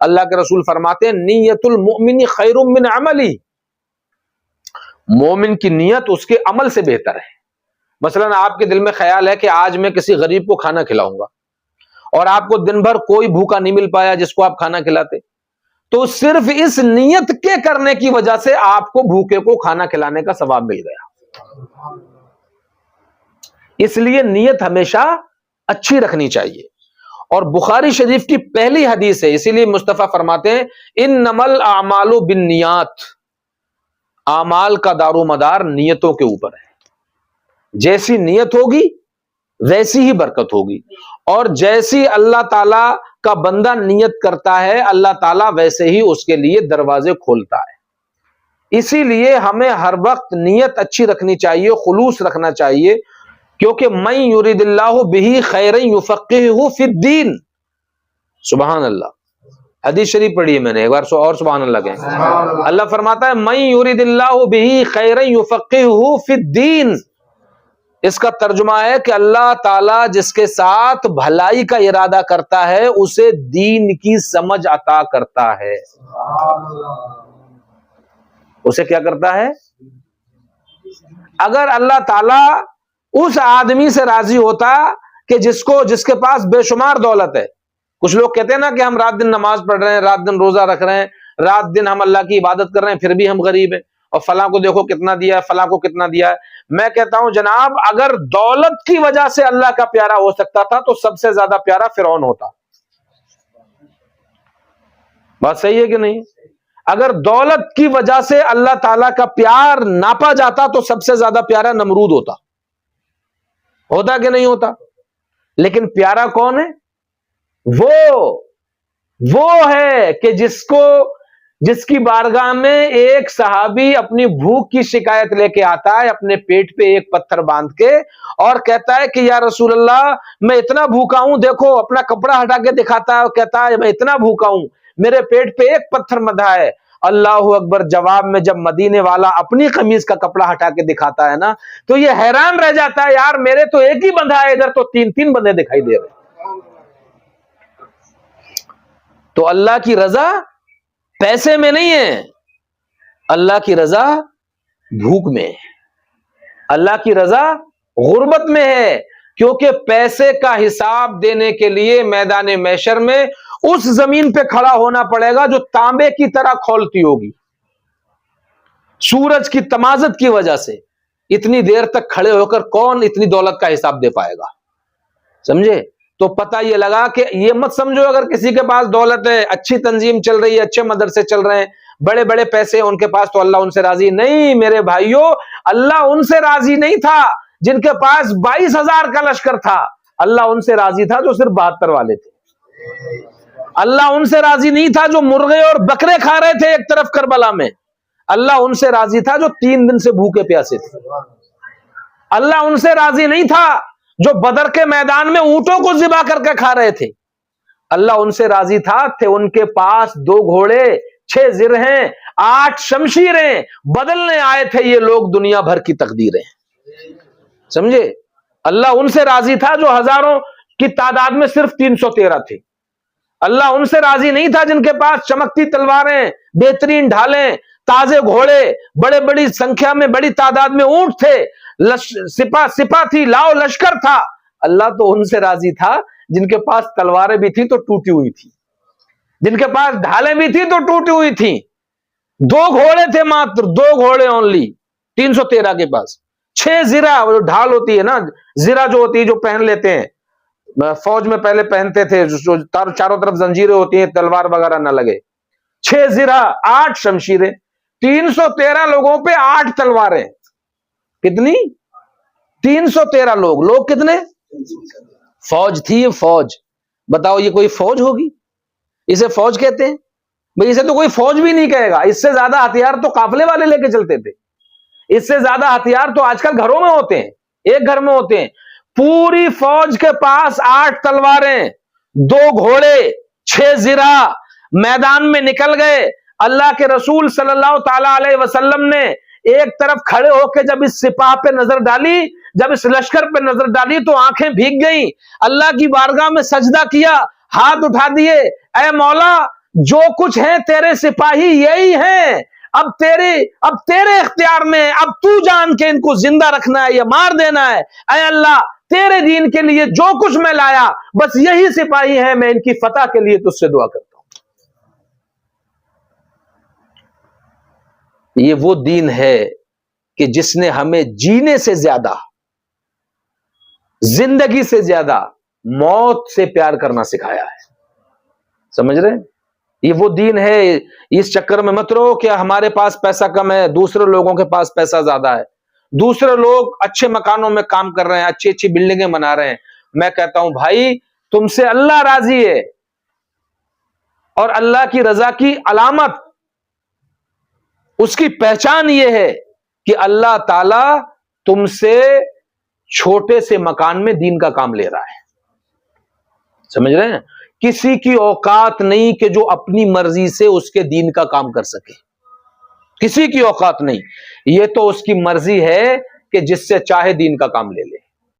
اللہ کے رسول فرماتے ہیں نیت المؤمن خیر من عملی، مومن کی نیت اس کے عمل سے بہتر ہے۔ مثلا آپ کے دل میں خیال ہے کہ آج میں کسی غریب کو کھانا کھلاؤں گا، اور آپ کو دن بھر کوئی بھوکا نہیں مل پایا جس کو آپ کھانا کھلاتے، تو صرف اس نیت کے کرنے کی وجہ سے آپ کو بھوکے کو کھانا کھلانے کا ثواب مل گیا۔ اس لیے نیت ہمیشہ اچھی رکھنی چاہیے۔ اور بخاری شریف کی پہلی حدیث ہے، اسی لیے مصطفیٰ فرماتے ہیں انما الاعمال بالنیات، اعمال کا دار و مدار نیتوں کے اوپر ہے۔ جیسی نیت ہوگی ویسی ہی برکت ہوگی، اور جیسی اللہ تعالی کا بندہ نیت کرتا ہے اللہ تعالیٰ ویسے ہی اس کے لیے دروازے کھولتا ہے۔ اسی لیے ہمیں ہر وقت نیت اچھی رکھنی چاہیے، خلوص رکھنا چاہیے، کیونکہ من یرید اللہ بہ خیرا یفقہہ فی الدین۔ سبحان اللہ، حدیث شریف پڑھی ہے میں نے، ایک بار اور سبحان اللہ کہیں۔ اللہ فرماتا ہے من یرید اللہ بہ خیرا یفقہہ فی الدین، اس کا ترجمہ ہے کہ اللہ تعالیٰ جس کے ساتھ بھلائی کا ارادہ کرتا ہے اسے دین کی سمجھ عطا کرتا ہے۔ اسے کیا کرتا ہے؟ اگر اللہ تعالیٰ اس آدمی سے راضی ہوتا کہ جس کے پاس بے شمار دولت ہے، کچھ لوگ کہتے ہیں نا کہ ہم رات دن نماز پڑھ رہے ہیں، رات دن روزہ رکھ رہے ہیں، رات دن ہم اللہ کی عبادت کر رہے ہیں، پھر بھی ہم غریب ہیں، اور فلاں کو دیکھو کتنا دیا ہے، فلاں کو کتنا دیا ہے۔ میں کہتا ہوں جناب اگر دولت کی وجہ سے اللہ کا پیارا ہو سکتا تھا تو سب سے زیادہ پیارا فرعون ہوتا۔ بات صحیح ہے کہ نہیں؟ اگر دولت کی وجہ سے اللہ تعالیٰ کا پیار ناپا جاتا تو سب سے زیادہ پیارا نمرود ہوتا کہ نہیں ہوتا؟ لیکن پیارا کون ہے؟ وہ ہے کہ جس کی بارگاہ میں ایک صحابی اپنی بھوک کی شکایت لے کے آتا ہے اپنے پیٹ پہ ایک پتھر باندھ کے، اور کہتا ہے کہ یا رسول اللہ میں اتنا بھوکا ہوں، دیکھو اپنا کپڑا ہٹا کے دکھاتا ہے اور کہتا ہے میں اتنا بھوکا ہوں، میرے پیٹ پہ ایک پتھر مدھا ہے۔ اللہ اکبر، جواب میں جب مدینے والا اپنی قمیض کا کپڑا ہٹا کے دکھاتا ہے نا تو یہ حیران رہ جاتا ہے، یار میرے تو ایک ہی بندھا ہے، ادھر تو تین بندے دکھائی دے رہے۔ تو اللہ کی رضا پیسے میں نہیں ہے، اللہ کی رضا بھوک میں ہے، اللہ کی رضا غربت میں ہے، کیونکہ پیسے کا حساب دینے کے لیے میدان محشر میں اس زمین پہ کھڑا ہونا پڑے گا جو تانبے کی طرح کھولتی ہوگی، سورج کی تمازت کی وجہ سے۔ اتنی دیر تک کھڑے ہو کر کون اتنی دولت کا حساب دے پائے گا؟ سمجھے؟ تو پتہ یہ لگا کہ یہ مت سمجھو اگر کسی کے پاس دولت ہے، اچھی تنظیم چل رہی ہے، اچھے مدرسے چل رہے ہیں، بڑے بڑے پیسے ہیں ان کے پاس تو اللہ ان سے راضی نہیں۔ میرے بھائیوں، اللہ ان سے راضی نہیں تھا جن کے پاس 22,000 کا لشکر تھا، اللہ ان سے راضی تھا جو صرف 72 والے تھے۔ اللہ ان سے راضی نہیں تھا جو مرغے اور بکرے کھا رہے تھے ایک طرف کربلا میں، اللہ ان سے راضی تھا جو 3 دن سے بھوکے پیاسے تھے۔ اللہ ان سے راضی نہیں تھا جو بدر کے میدان میں اونٹوں کو ذبح کر کے کھا رہے تھے، اللہ ان سے راضی تھے ان کے پاس 2 گھوڑے، 6 زرہیں، 8 شمشیریں، بدلنے آئے تھے یہ لوگ دنیا بھر کی تقدیریں۔ سمجھے؟ اللہ ان سے راضی تھا جو ہزاروں کی تعداد میں صرف 313 تھے۔ اللہ ان سے راضی نہیں تھا جن کے پاس چمکتی تلواریں، بہترین ڈھالیں، تازے گھوڑے، بڑی سنکھیا میں بڑی تعداد میں اونٹ تھے، سپاہ تھی، لاؤ لشکر تھا۔ اللہ تو ان سے راضی تھا جن کے پاس تلواریں بھی تھی تو ٹوٹی ہوئی تھی، جن کے پاس ڈھالیں بھی تھی تو ٹوٹی ہوئی تھی۔ 2 گھوڑے تھے، ماتر 2 گھوڑے اونلی 313 کے پاس، 6 زرہ، وہ ڈھال ہوتی ہے نا، زرہ جو ہوتی ہے جو پہن لیتے ہیں فوج میں پہلے پہنتے تھے، جو چاروں طرف زنجیریں ہوتی ہیں تلوار وغیرہ نہ لگے، 6 زرہ، 8 شمشیریں، 313 لوگوں پہ 8 تلواریں۔ کتنی؟ 313 لوگ کتنے؟ فوج تھی، یہ فوج۔ بتاؤ یہ کوئی فوج ہوگی؟ اسے فوج کہتے ہیں؟ بھئی اسے تو کوئی فوج بھی نہیں کہے گا۔ اس سے زیادہ ہتھیار تو قافلے والے لے کے چلتے تھے، اس سے زیادہ ہتھیار تو آج کل گھروں میں ہوتے ہیں، ایک گھر میں ہوتے ہیں۔ پوری فوج کے پاس 8 تلواریں، 2 گھوڑے، 6 زرہ، میدان میں نکل گئے۔ اللہ کے رسول صلی اللہ تعالی علیہ وسلم نے ایک طرف کھڑے ہو کے جب اس سپاہ پہ نظر ڈالی، جب اس لشکر پہ نظر ڈالی تو آنکھیں بھیگ گئیں۔ اللہ کی بارگاہ میں سجدہ کیا، ہاتھ اٹھا دیے، اے مولا جو کچھ ہے تیرے سپاہی یہی ہیں، اب تیرے اختیار میں، اب تو جان کے ان کو زندہ رکھنا ہے یا مار دینا ہے۔ اے اللہ تیرے دین کے لیے جو کچھ میں لایا بس یہی سپاہی ہیں، میں ان کی فتح کے لیے تجھ سے دعا کرتا ہوں۔ یہ وہ دین ہے کہ جس نے ہمیں جینے سے زیادہ، زندگی سے زیادہ موت سے پیار کرنا سکھایا ہے۔ سمجھ رہے ہیں؟ یہ وہ دین ہے۔ اس چکر میں مت رہو کہ ہمارے پاس پیسہ کم ہے، دوسرے لوگوں کے پاس پیسہ زیادہ ہے، دوسرے لوگ اچھے مکانوں میں کام کر رہے ہیں، اچھی اچھی بلڈنگیں بنا رہے ہیں۔ میں کہتا ہوں بھائی تم سے اللہ راضی ہے، اور اللہ کی رضا کی علامت، اس کی پہچان یہ ہے کہ اللہ تعالی تم سے چھوٹے سے مکان میں دین کا کام لے رہا ہے۔ سمجھ رہے ہیں؟ کسی کی اوقات نہیں کہ جو اپنی مرضی سے اس کے دین کا کام کر سکے، کسی کی اوقات نہیں، یہ تو اس کی مرضی ہے کہ جس سے چاہے دین کا کام لے لے۔